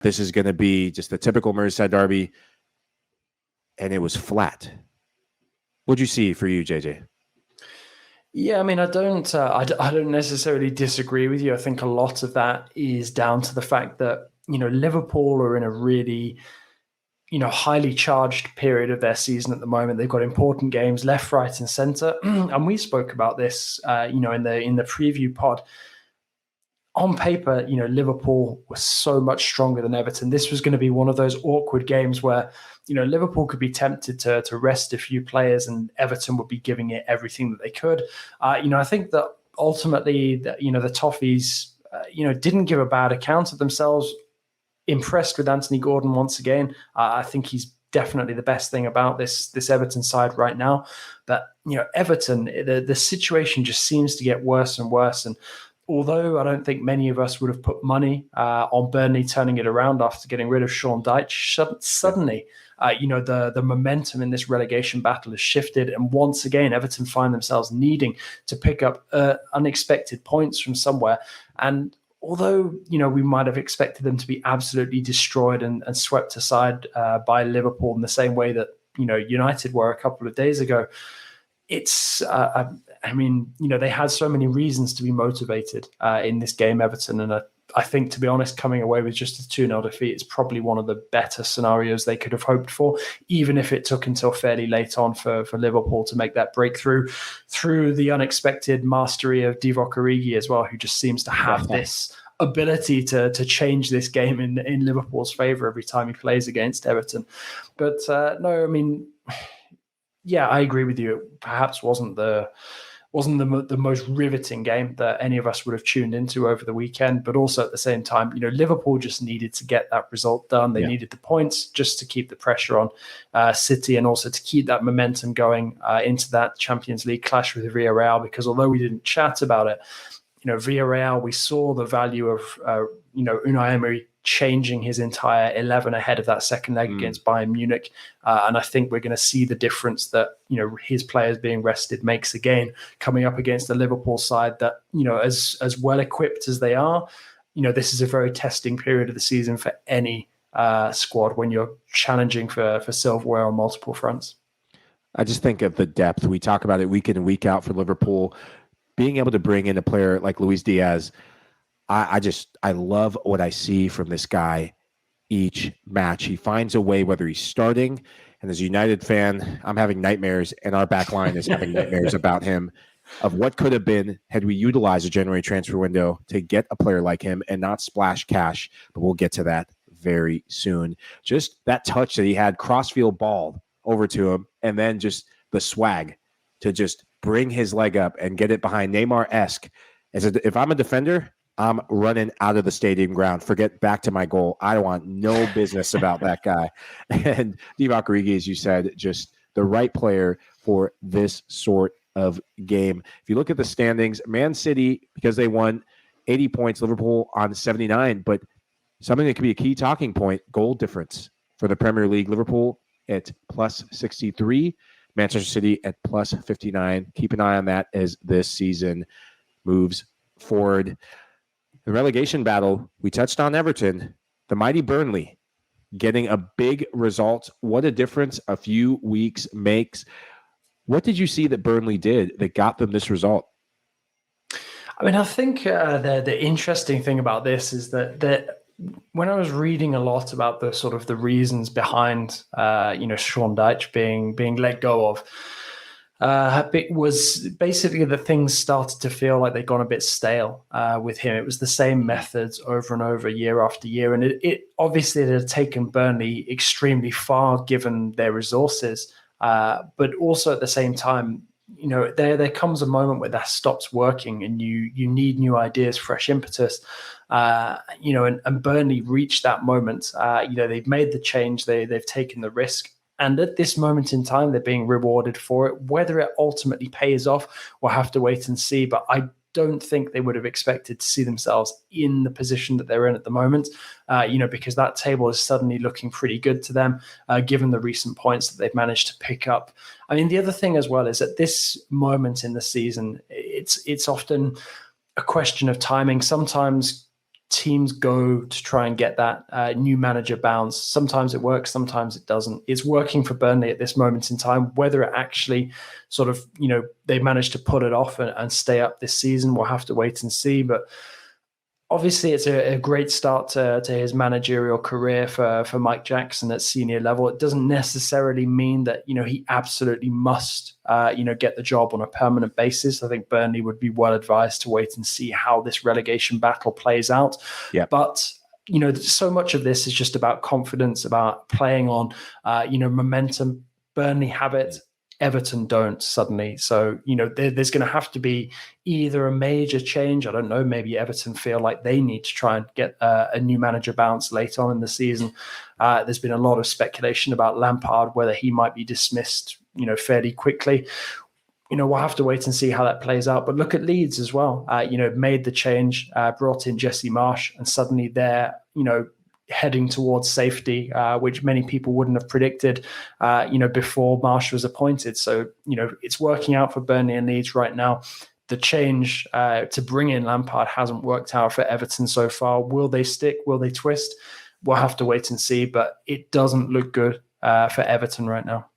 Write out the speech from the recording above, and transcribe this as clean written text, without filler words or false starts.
this is going to be just a typical Merseyside derby, and it was flat. What'd you see for you, JJ? Yeah, I mean, I don't necessarily disagree with you. I think a lot of that is down to the fact that, Liverpool are in a really, highly charged period of their season at the moment. They've got important games left, right, and centre. And we spoke about this, in the preview pod. On paper, Liverpool was so much stronger than Everton. This was going to be one of those awkward games where, Liverpool could be tempted to rest a few players and Everton would be giving it everything that they could. I think that ultimately, the Toffees, didn't give a bad account of themselves. Impressed with Anthony Gordon once again. I think he's definitely the best thing about this Everton side right now. But, Everton, the situation just seems to get worse and worse. And although I don't think many of us would have put money on Burnley turning it around after getting rid of Sean Dyche, suddenly, the momentum in this relegation battle has shifted. And once again, Everton find themselves needing to pick up unexpected points from somewhere. And although, we might have expected them to be absolutely destroyed and swept aside by Liverpool in the same way that, United were a couple of days ago, it's, they had so many reasons to be motivated in this game, Everton. And I think, to be honest, coming away with just a 2-0 defeat is probably one of the better scenarios they could have hoped for, even if it took until fairly late on for Liverpool to make that breakthrough through the unexpected mastery of Divock Origi as well, who just seems to have this ability to change this game in Liverpool's favour every time he plays against Everton. But no, I mean, yeah, I agree with you. It perhaps wasn't the most riveting game that any of us would have tuned into over the weekend, but also at the same time, Liverpool just needed to get that result done. They needed the points just to keep the pressure on City and also to keep that momentum going into that Champions League clash with Villarreal, because although we didn't chat about it, Villarreal, we saw the value of, Unai Emery changing his entire 11 ahead of that second leg against Bayern Munich. And I think we're going to see the difference that, his players being rested makes again, coming up against the Liverpool side that, as well equipped as they are, this is a very testing period of the season for any squad when you're challenging for silverware on multiple fronts. I just think of the depth. We talk about it week in and week out for Liverpool. Being able to bring in a player like Luis Diaz, I love what I see from this guy each match. He finds a way, whether he's starting, and as a United fan, I'm having nightmares, and our back line is having nightmares about him, of what could have been had we utilized a January transfer window to get a player like him and not splash cash. But we'll get to that very soon. Just that touch that he had, crossfield ball over to him, and then just the swag to just bring his leg up and get it behind Neymar-esque. If I'm a defender, I'm running out of the stadium ground. Forget back to my goal. I want no business about that guy. And Divock Origi, as you said, just the right player for this sort of game. If you look at the standings, Man City, because they won 80 points, Liverpool on 79, but something that could be a key talking point, goal difference for the Premier League. Liverpool at plus 63, Manchester City at plus 59. Keep an eye on that as this season moves forward. The relegation battle, we touched on Everton, the mighty Burnley getting a big result. What a difference a few weeks makes. What did you see that Burnley did that got them this result? I mean, I think the interesting thing about this is that when I was reading a lot about the sort of the reasons behind, Sean Dyche being let go of, it was basically that things started to feel like they'd gone a bit stale with him. It was the same methods over and over, year after year. And it obviously had taken Burnley extremely far given their resources. But also at the same time, there comes a moment where that stops working and you need new ideas, fresh impetus. And Burnley reached that moment. They've made the change, they've taken the risk. And at this moment in time, they're being rewarded for it. Whether it ultimately pays off, we'll have to wait and see. But I don't think they would have expected to see themselves in the position that they're in at the moment, because that table is suddenly looking pretty good to them, given the recent points that they've managed to pick up. I mean, the other thing as well is at this moment in the season, it's often a question of timing. Sometimes teams go to try and get that new manager bounce. Sometimes it works, sometimes it doesn't. It's working for Burnley at this moment in time. Whether it actually sort of, they manage to put it off and stay up this season, we'll have to wait and see. But obviously, it's a great start to his managerial career for Mike Jackson at senior level. It doesn't necessarily mean that, he absolutely must, get the job on a permanent basis. I think Burnley would be well advised to wait and see how this relegation battle plays out. Yeah. But so much of this is just about confidence, about playing on, momentum. Burnley have it. Everton don't suddenly. So, there's going to have to be either a major change. I don't know. Maybe Everton feel like they need to try and get a new manager bounce late on in the season. There's been a lot of speculation about Lampard, whether he might be dismissed, fairly quickly. We'll have to wait and see how that plays out. But look at Leeds as well. Made the change, brought in Jesse Marsch, and suddenly they're, heading towards safety, which many people wouldn't have predicted, before Marsch was appointed. So, it's working out for Burnley and Leeds right now. The change to bring in Lampard hasn't worked out for Everton so far. Will they stick? Will they twist? We'll have to wait and see, but it doesn't look good for Everton right now.